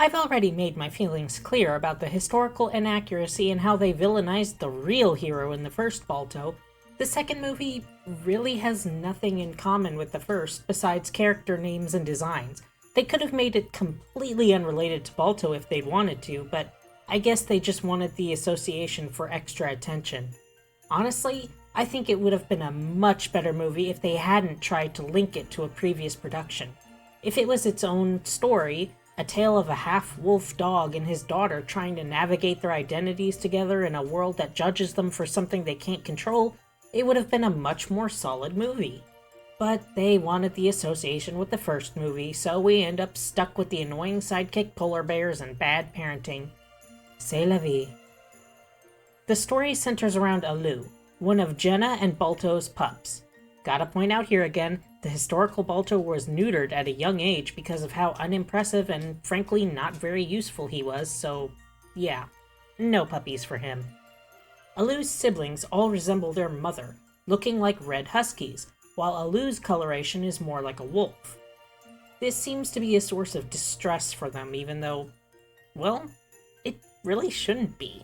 I've already made my feelings clear about the historical inaccuracy and how they villainized the real hero in the first Balto. The second movie really has nothing in common with the first besides character names and designs. They could have made it completely unrelated to Balto if they'd wanted to, but I guess they just wanted the association for extra attention. Honestly, I think it would have been a much better movie if they hadn't tried to link it to a previous production. If it was its own story, a tale of a half-wolf dog and his daughter trying to navigate their identities together in a world that judges them for something they can't control, it would have been a much more solid movie. But they wanted the association with the first movie, so we end up stuck with the annoying sidekick polar bears and bad parenting. C'est la vie. The story centers around Aleu, one of Jenna and Balto's pups. Gotta point out here again, the historical Balto was neutered at a young age because of how unimpressive and frankly not very useful he was, so yeah, no puppies for him. Aleu's siblings all resemble their mother, looking like red huskies, while Aleu's coloration is more like a wolf. This seems to be a source of distress for them, even though, well, it really shouldn't be.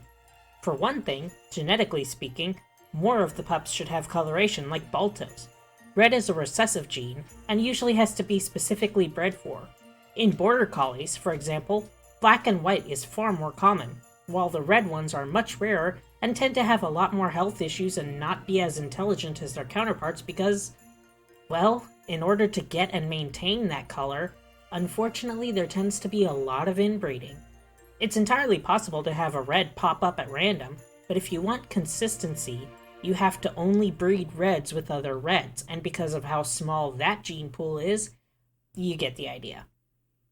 For one thing, genetically speaking, more of the pups should have coloration like Balto's. Red is a recessive gene, and usually has to be specifically bred for. In border collies, for example, black and white is far more common, while the red ones are much rarer and tend to have a lot more health issues and not be as intelligent as their counterparts because, well, in order to get and maintain that color, unfortunately there tends to be a lot of inbreeding. It's entirely possible to have a red pop up at random, but if you want consistency, you have to only breed reds with other reds, and because of how small that gene pool is, you get the idea.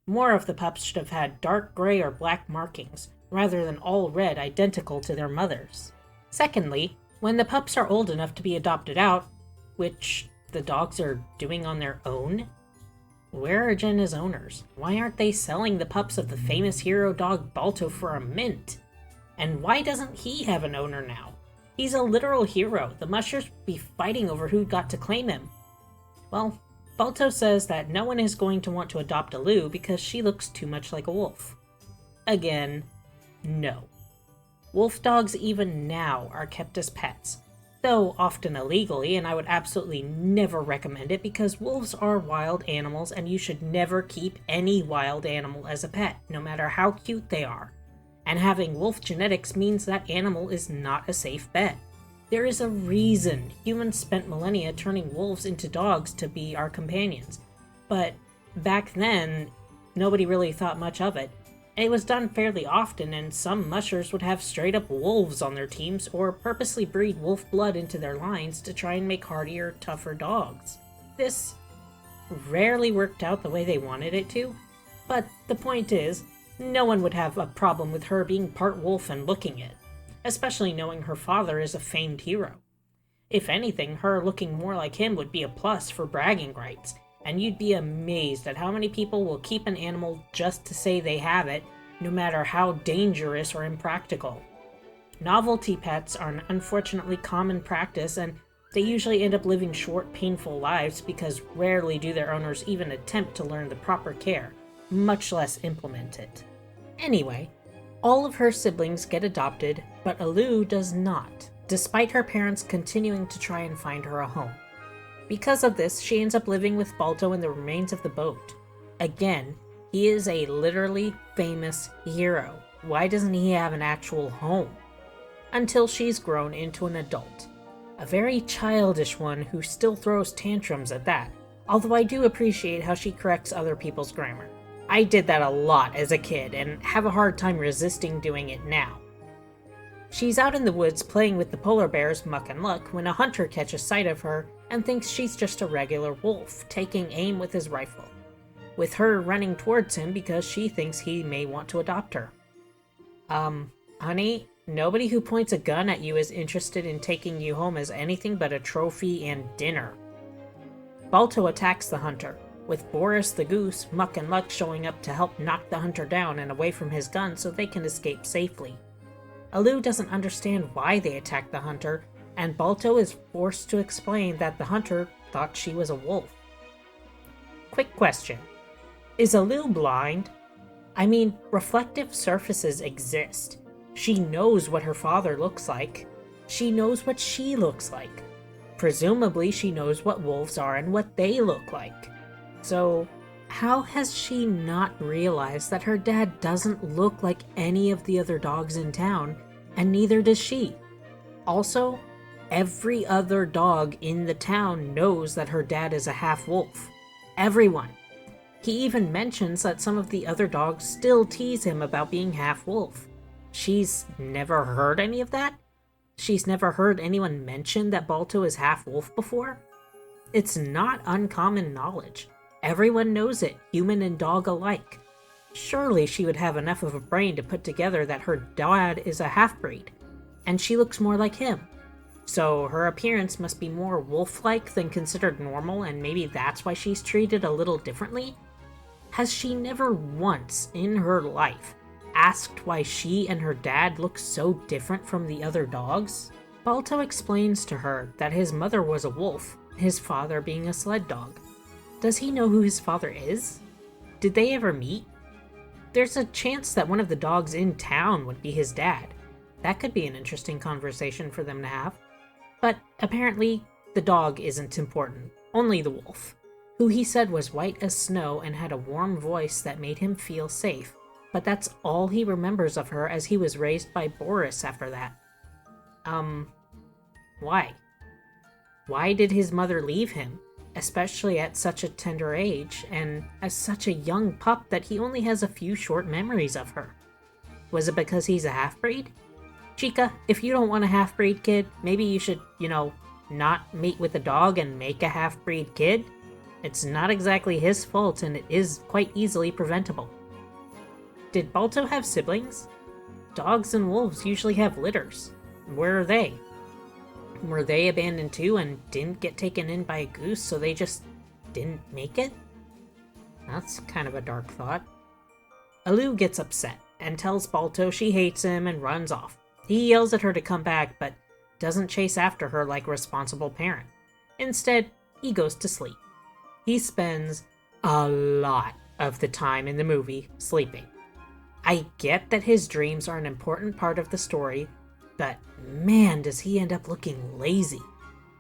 More of the pups should have had dark gray or black markings, rather than all red identical to their mothers. Secondly, when the pups are old enough to be adopted out, which the dogs are doing on their own, where are Jenna's owners? Why aren't they selling the pups of the famous hero dog Balto for a mint? And why doesn't he have an owner now? He's a literal hero. The mushers would be fighting over who got to claim him. Well, Balto says that no one is going to want to adopt Aleu because she looks too much like a wolf. Again, no. Wolf dogs even now are kept as pets, though often illegally, and I would absolutely never recommend it because wolves are wild animals and you should never keep any wild animal as a pet, no matter how cute they are. And having wolf genetics means that animal is not a safe bet. There is a reason humans spent millennia turning wolves into dogs to be our companions, but back then, nobody really thought much of it. It was done fairly often, and some mushers would have straight-up wolves on their teams or purposely breed wolf blood into their lines to try and make hardier, tougher dogs. This rarely worked out the way they wanted it to, but the point is, no one would have a problem with her being part wolf and looking it, especially knowing her father is a famed hero. If anything, her looking more like him would be a plus for bragging rights, and you'd be amazed at how many people will keep an animal just to say they have it, no matter how dangerous or impractical. Novelty pets are an unfortunately common practice, and they usually end up living short, painful lives because rarely do their owners even attempt to learn the proper care, much less implement it. Anyway, all of her siblings get adopted, but Aleu does not, despite her parents continuing to try and find her a home. Because of this, she ends up living with Balto in the remains of the boat. Again, he is a literally famous hero. Why doesn't he have an actual home? Until she's grown into an adult. A very childish one who still throws tantrums at that, although I do appreciate how she corrects other people's grammar. I did that a lot as a kid and have a hard time resisting doing it now. She's out in the woods playing with the polar bears Muck and Luck when a hunter catches sight of her and thinks she's just a regular wolf, taking aim with his rifle, with her running towards him because she thinks he may want to adopt her. Honey, nobody who points a gun at you is interested in taking you home as anything but a trophy and dinner. Balto attacks the hunter, with Boris the goose, Muck and Luck showing up to help knock the hunter down and away from his gun so they can escape safely. Aleu doesn't understand why they attacked the hunter, and Balto is forced to explain that the hunter thought she was a wolf. Quick question. Is Aleu blind? I mean, reflective surfaces exist. She knows what her father looks like. She knows what she looks like. Presumably, she knows what wolves are and what they look like. So, how has she not realized that her dad doesn't look like any of the other dogs in town, and neither does she? Also, every other dog in the town knows that her dad is a half-wolf. Everyone. He even mentions that some of the other dogs still tease him about being half-wolf. She's never heard any of that? She's never heard anyone mention that Balto is half-wolf before? It's not uncommon knowledge. Everyone knows it, human and dog alike. Surely she would have enough of a brain to put together that her dad is a half-breed, and she looks more like him. So her appearance must be more wolf-like than considered normal, and maybe that's why she's treated a little differently? Has she never once in her life asked why she and her dad look so different from the other dogs? Balto explains to her that his mother was a wolf, his father being a sled dog. Does he know who his father is? Did they ever meet? There's a chance that one of the dogs in town would be his dad. That could be an interesting conversation for them to have. But apparently, the dog isn't important, only the wolf, who he said was white as snow and had a warm voice that made him feel safe, but that's all he remembers of her as he was raised by Boris after that. Why? Why did his mother leave him, especially at such a tender age, and as such a young pup that he only has a few short memories of her? Was it because he's a half-breed? Chica, if you don't want a half-breed kid, maybe you should, not mate with a dog and make a half-breed kid? It's not exactly his fault, and it is quite easily preventable. Did Balto have siblings? Dogs and wolves usually have litters. Where are they? Were they abandoned too and didn't get taken in by a goose, so they just didn't make it? That's kind of a dark thought. Aleu gets upset and tells Balto she hates him and runs off. He yells at her to come back, but doesn't chase after her like a responsible parent. Instead, he goes to sleep. He spends a lot of the time in the movie sleeping. I get that his dreams are an important part of the story, but man, does he end up looking lazy,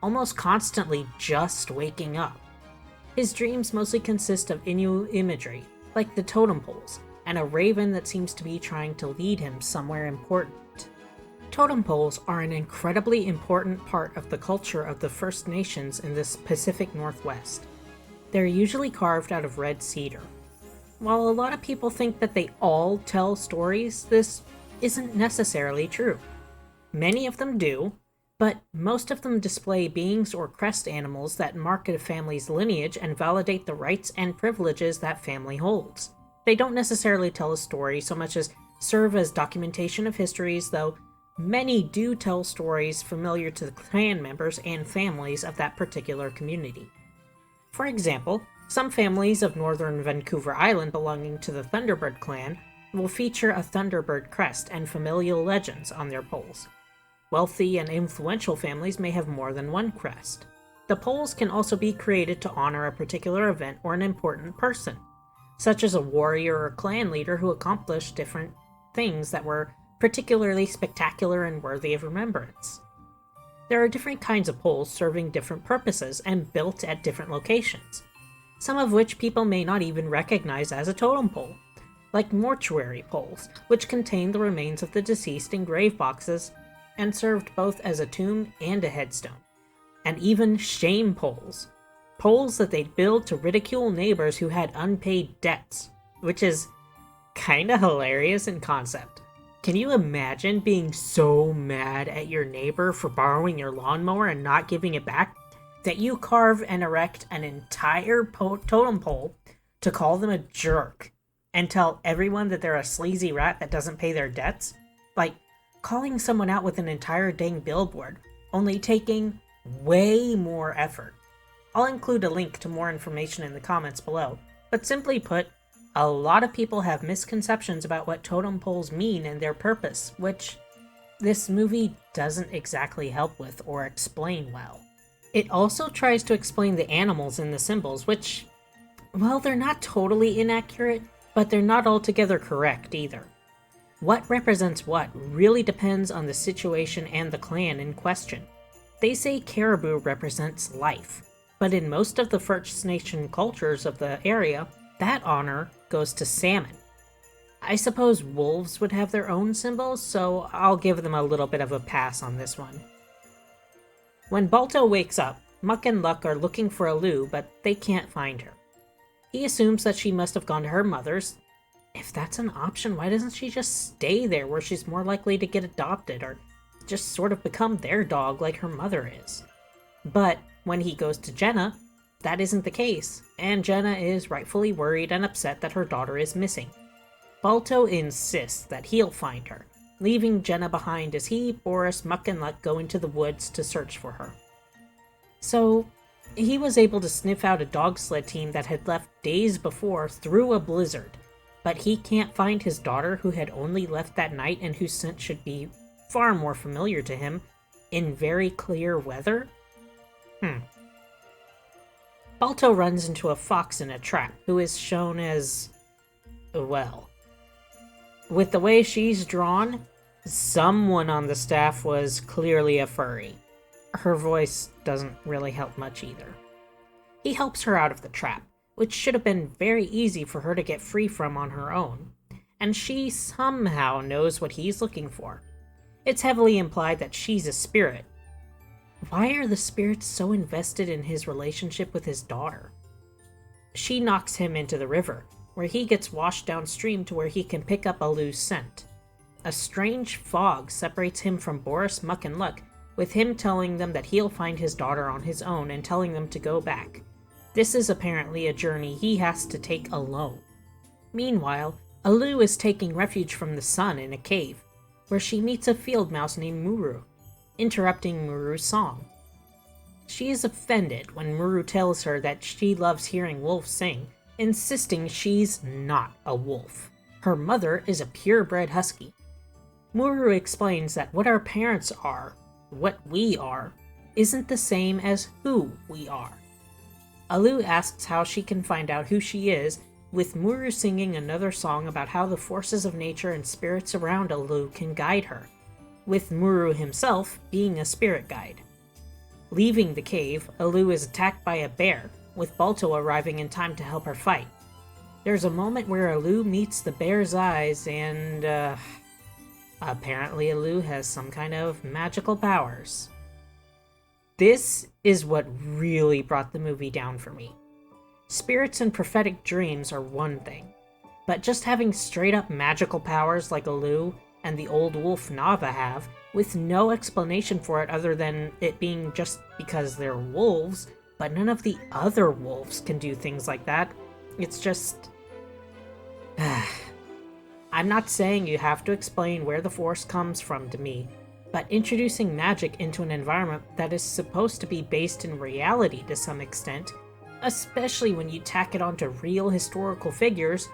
almost constantly just waking up. His dreams mostly consist of Inuit imagery, like the totem poles, and a raven that seems to be trying to lead him somewhere important. Totem poles are an incredibly important part of the culture of the First Nations in the Pacific Northwest. They're usually carved out of red cedar. While a lot of people think that they all tell stories, this isn't necessarily true. Many of them do, but most of them display beings or crest animals that mark a family's lineage and validate the rights and privileges that family holds. They don't necessarily tell a story so much as serve as documentation of histories, though many do tell stories familiar to the clan members and families of that particular community. For example, some families of northern Vancouver Island belonging to the Thunderbird clan will feature a Thunderbird crest and familial legends on their poles. Wealthy and influential families may have more than one crest. The poles can also be created to honor a particular event or an important person, such as a warrior or clan leader who accomplished different things that were particularly spectacular and worthy of remembrance. There are different kinds of poles serving different purposes and built at different locations, some of which people may not even recognize as a totem pole, like mortuary poles, which contain the remains of the deceased in grave boxes and served both as a tomb and a headstone, and even shame poles, poles that they'd build to ridicule neighbors who had unpaid debts, which is kinda hilarious in concept. Can you imagine being so mad at your neighbor for borrowing your lawnmower and not giving it back that you carve and erect an entire totem pole to call them a jerk and tell everyone that they're a sleazy rat that doesn't pay their debts? Like, calling someone out with an entire dang billboard, only taking way more effort. I'll include a link to more information in the comments below, but simply put, a lot of people have misconceptions about what totem poles mean and their purpose, which this movie doesn't exactly help with or explain well. It also tries to explain the animals in the symbols, which, well, they're not totally inaccurate. but they're not altogether correct either. What represents what really depends on the situation and the clan in question. They say caribou represents life, but in most of the First Nation cultures of the area, that honor goes to salmon. I suppose wolves would have their own symbols, so I'll give them a little bit of a pass on this one. When Balto wakes up, Muck and Luck are looking for Aleu, but they can't find her. He assumes that she must have gone to her mother's. If that's an option, why doesn't she just stay there where she's more likely to get adopted, or just sort of become their dog like her mother is? But when he goes to Jenna, that isn't the case, and Jenna is rightfully worried and upset that her daughter is missing. Balto insists that he'll find her, leaving Jenna behind as he, Boris, Muck, and Luck go into the woods to search for her. So, he was able to sniff out a dog sled team that had left days before through a blizzard, but he can't find his daughter who had only left that night and whose scent should be far more familiar to him in very clear weather? Balto runs into a fox in a trap who is shown as, well, with the way she's drawn, someone on the staff was clearly a furry. Her voice doesn't really help much either. He helps her out of the trap, which should have been very easy for her to get free from on her own, and she somehow knows what he's looking for. It's heavily implied that she's a spirit. Why are the spirits so invested in his relationship with his daughter? She knocks him into the river, where he gets washed downstream to where he can pick up Aleu's scent. A strange fog separates him from Boris, Muck, and Luck, with him telling them that he'll find his daughter on his own and telling them to go back. This is apparently a journey he has to take alone. Meanwhile, Aleu is taking refuge from the sun in a cave, where she meets a field mouse named Muru, interrupting Muru's song. She is offended when Muru tells her that she loves hearing wolves sing, insisting she's not a wolf. Her mother is a purebred husky. Muru explains that what our parents are, what we are, isn't the same as who we are. Aleu asks how she can find out who she is, with Muru singing another song about how the forces of nature and spirits around Aleu can guide her, with Muru himself being a spirit guide. Leaving the cave, Aleu is attacked by a bear, with Balto arriving in time to help her fight. There's a moment where Aleu meets the bear's eyes and, apparently Aleu has some kind of magical powers. This is what really brought the movie down for me. Spirits and prophetic dreams are one thing, but just having straight-up magical powers like Aleu and the old wolf Nava have, with no explanation for it other than it being just because they're wolves, but none of the other wolves can do things like that. It's just... I'm not saying you have to explain where the Force comes from to me, but introducing magic into an environment that is supposed to be based in reality to some extent, especially when you tack it onto real historical figures,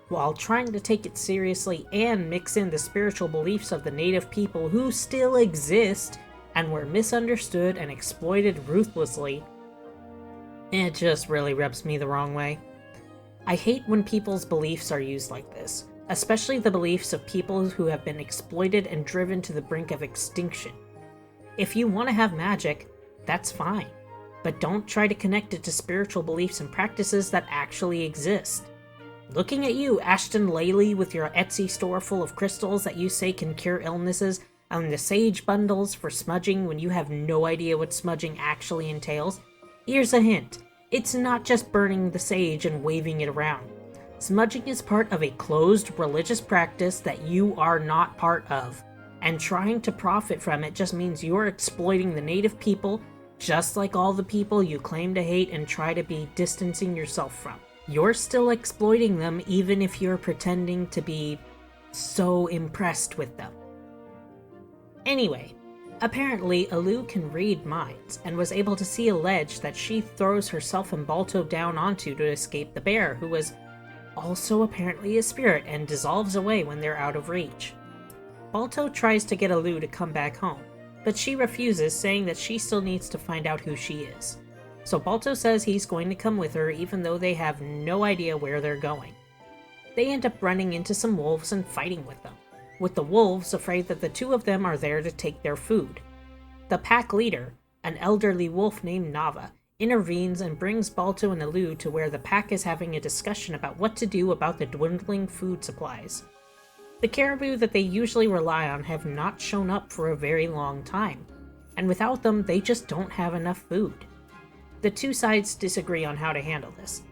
while trying to take it seriously and mix in the spiritual beliefs of the native people who still exist and were misunderstood and exploited ruthlessly, it just really rubs me the wrong way. I hate when people's beliefs are used like this, especially the beliefs of people who have been exploited and driven to the brink of extinction. If you want to have magic, that's fine, but don't try to connect it to spiritual beliefs and practices that actually exist. Looking at you, Ashton Laley, with your Etsy store full of crystals that you say can cure illnesses, and the sage bundles for smudging when you have no idea what smudging actually entails. Here's a hint. It's not just burning the sage and waving it around. Smudging is part of a closed religious practice that you are not part of, and trying to profit from it just means you're exploiting the native people, just like all the people you claim to hate and try to be distancing yourself from. You're still exploiting them even if you're pretending to be so impressed with them. Anyway, apparently Aleu can read minds, and was able to see a ledge that she throws herself and Balto down onto to escape the bear, who was also apparently a spirit and dissolves away when they're out of reach. Balto tries to get Aleu to come back home, but she refuses, saying that she still needs to find out who she is. So Balto says he's going to come with her even though they have no idea where they're going. They end up running into some wolves and fighting with them, with the wolves afraid that the two of them are there to take their food. The pack leader, an elderly wolf named Nava, intervenes and brings Balto and Aleu to where the pack is having a discussion about what to do about the dwindling food supplies. The caribou that they usually rely on have not shown up for a very long time, and without them they just don't have enough food. The two sides disagree on how to handle this.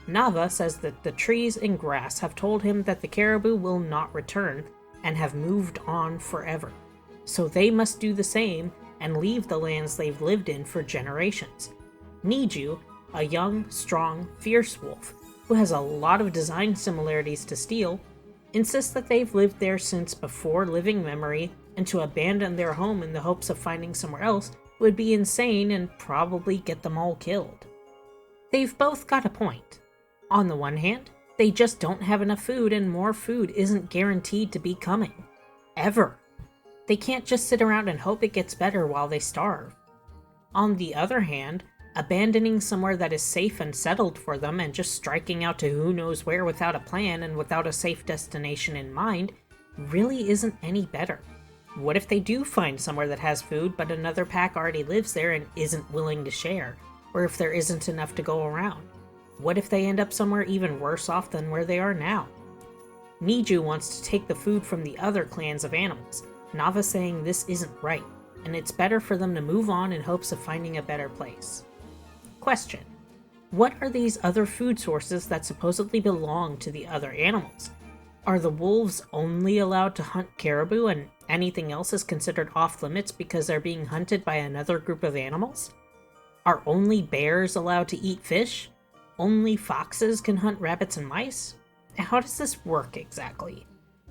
Nava says that the trees and grass have told him that the caribou will not return and have moved on forever, so they must do the same and leave the lands they've lived in for generations. Niju, a young, strong, fierce wolf who has a lot of design similarities to Steel, insists that they've lived there since before living memory, and to abandon their home in the hopes of finding somewhere else would be insane and probably get them all killed. They've both got a point. On the one hand, they just don't have enough food, and more food isn't guaranteed to be coming. Ever. They can't just sit around and hope it gets better while they starve. On the other hand, abandoning somewhere that is safe and settled for them and just striking out to who knows where without a plan and without a safe destination in mind really isn't any better. What if they do find somewhere that has food but another pack already lives there and isn't willing to share? Or if there isn't enough to go around? What if they end up somewhere even worse off than where they are now? Niju wants to take the food from the other clans of animals, Nava saying this isn't right, and it's better for them to move on in hopes of finding a better place. Question: what are these other food sources that supposedly belong to the other animals? Are the wolves only allowed to hunt caribou and anything else is considered off limits because they're being hunted by another group of animals? Are only bears allowed to eat fish? Only foxes can hunt rabbits and mice? How does this work exactly?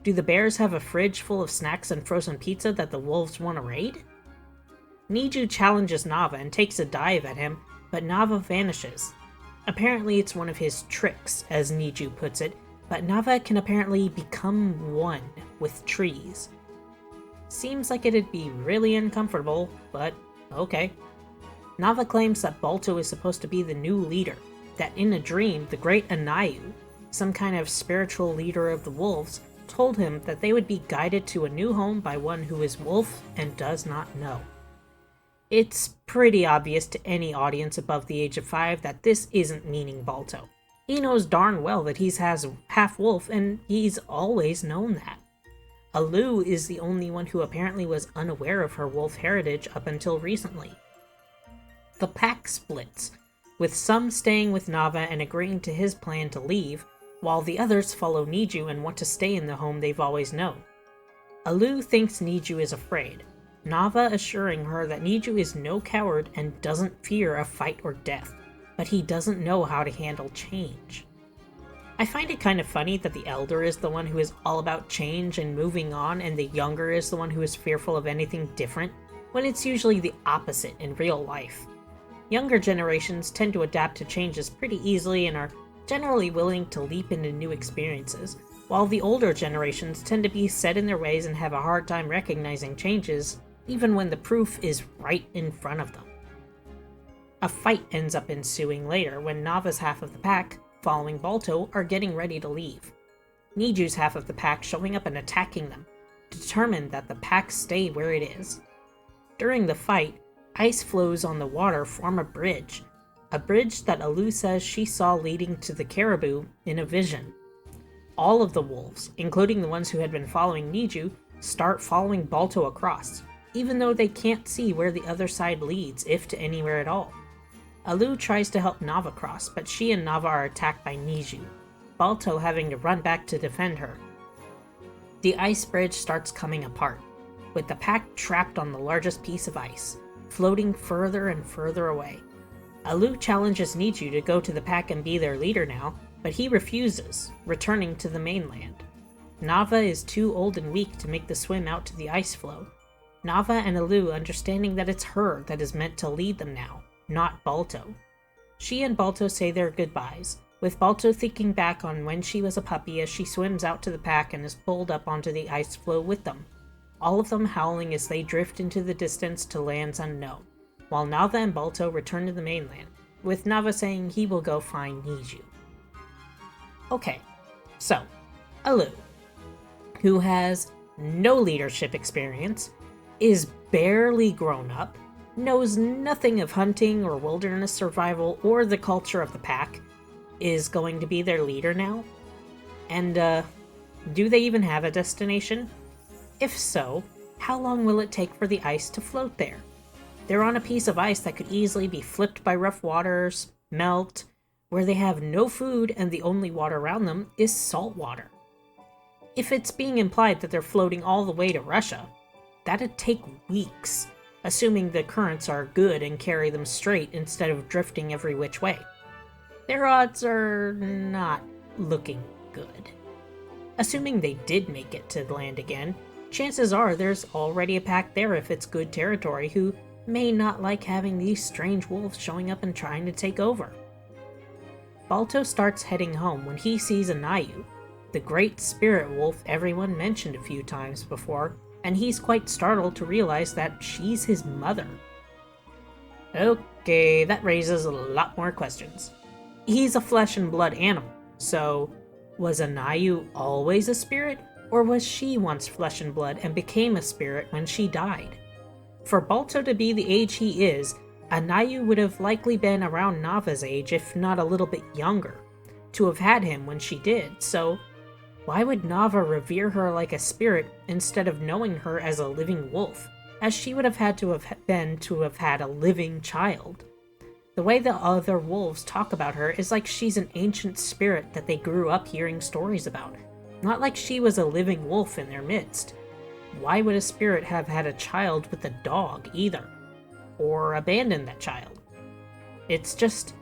Do the bears have a fridge full of snacks and frozen pizza that the wolves want to raid? Niju challenges Nava and takes a dive at him, but Nava vanishes. Apparently it's one of his tricks, as Niju puts it, but Nava can apparently become one with trees. Seems like it'd be really uncomfortable, but okay. Nava claims that Balto is supposed to be the new leader, that in a dream the great Anayu, some kind of spiritual leader of the wolves, told him that they would be guided to a new home by one who is wolf and does not know. It's pretty obvious to any audience above the age of 5 that this isn't meaning Balto. He knows darn well that he's half wolf, and he's always known that. Aleu is the only one who apparently was unaware of her wolf heritage up until recently. The pack splits, with some staying with Nava and agreeing to his plan to leave, while the others follow Niju and want to stay in the home they've always known. Aleu thinks Niju is afraid, Nava assuring her that Niju is no coward and doesn't fear a fight or death, but he doesn't know how to handle change. I find it kind of funny that the elder is the one who is all about change and moving on, and the younger is the one who is fearful of anything different, when it's usually the opposite in real life. Younger generations tend to adapt to changes pretty easily and are generally willing to leap into new experiences, while the older generations tend to be set in their ways and have a hard time recognizing changes, even when the proof is right in front of them. A fight ends up ensuing later when Nava's half of the pack, following Balto, are getting ready to leave. Niju's half of the pack showing up and attacking them, determined that the pack stay where it is. During the fight, ice flows on the water form a bridge that Aleu says she saw leading to the caribou in a vision. All of the wolves, including the ones who had been following Niju, start following Balto across, even though they can't see where the other side leads, if to anywhere at all. Aleu tries to help Nava cross, but she and Nava are attacked by Niju, Balto having to run back to defend her. The ice bridge starts coming apart, with the pack trapped on the largest piece of ice, floating further and further away. Aleu challenges Niju to go to the pack and be their leader now, but he refuses, returning to the mainland. Nava is too old and weak to make the swim out to the ice floe. Nava and Aleu understanding that it's her that is meant to lead them now, not Balto. She and Balto say their goodbyes, with Balto thinking back on when she was a puppy as she swims out to the pack and is pulled up onto the ice floe with them, all of them howling as they drift into the distance to lands unknown, while Nava and Balto return to the mainland, with Nava saying he will go find Niju. Okay, so, Aleu, who has no leadership experience, is barely grown up, knows nothing of hunting or wilderness survival or the culture of the pack, is going to be their leader now? And, do they even have a destination? If so, how long will it take for the ice to float there? They're on a piece of ice that could easily be flipped by rough waters, melt, where they have no food and the only water around them is salt water. If it's being implied that they're floating all the way to Russia, that'd take weeks, assuming the currents are good and carry them straight instead of drifting every which way. Their odds are not looking good. Assuming they did make it to land again, chances are there's already a pack there if it's good territory who may not like having these strange wolves showing up and trying to take over. Balto starts heading home when he sees Anayu, the great spirit wolf everyone mentioned a few times before, and he's quite startled to realize that she's his mother. Okay, that raises a lot more questions. He's a flesh and blood animal, so was Anayu always a spirit, or was she once flesh and blood and became a spirit when she died? For Balto to be the age he is, Anayu would have likely been around Nava's age, if not a little bit younger, to have had him when she did, so why would Nava revere her like a spirit instead of knowing her as a living wolf, as she would have had to have been to have had a living child? The way the other wolves talk about her is like she's an ancient spirit that they grew up hearing stories about, not like she was a living wolf in their midst. Why would a spirit have had a child with a dog either? Or abandon that child? It's just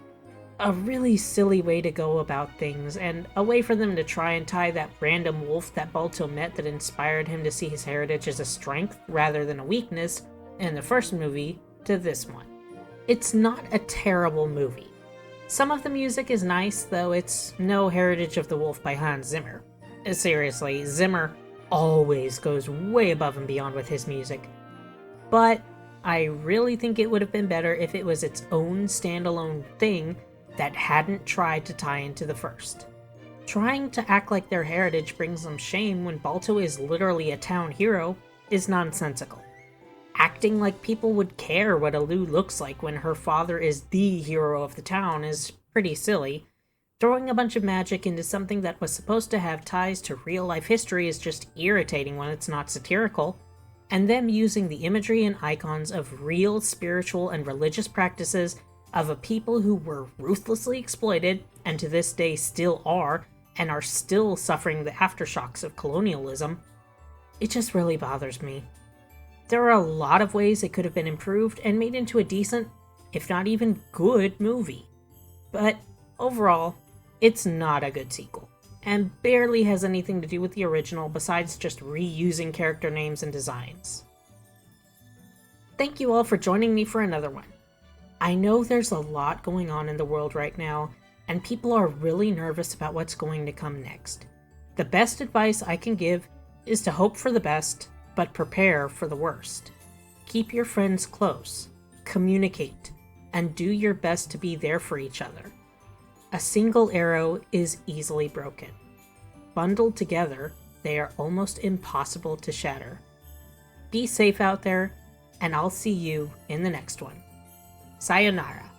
a really silly way to go about things, and a way for them to try and tie that random wolf that Balto met that inspired him to see his heritage as a strength rather than a weakness in the first movie to this one. It's not a terrible movie. Some of the music is nice, though it's no Heritage of the Wolf by Hans Zimmer. Seriously, Zimmer always goes way above and beyond with his music. But I really think it would have been better if it was its own standalone thing that hadn't tried to tie into the first. Trying to act like their heritage brings them shame when Balto is literally a town hero is nonsensical. Acting like people would care what Aleu looks like when her father is the hero of the town is pretty silly. Throwing a bunch of magic into something that was supposed to have ties to real-life history is just irritating when it's not satirical, and them using the imagery and icons of real spiritual and religious practices of a people who were ruthlessly exploited, and to this day still are, and are still suffering the aftershocks of colonialism, it just really bothers me. There are a lot of ways it could have been improved and made into a decent, if not even good, movie. But overall, it's not a good sequel, and barely has anything to do with the original besides just reusing character names and designs. Thank you all for joining me for another one. I know there's a lot going on in the world right now, and people are really nervous about what's going to come next. The best advice I can give is to hope for the best, but prepare for the worst. Keep your friends close, communicate, and do your best to be there for each other. A single arrow is easily broken. Bundled together, they are almost impossible to shatter. Be safe out there, and I'll see you in the next one. Sayonara.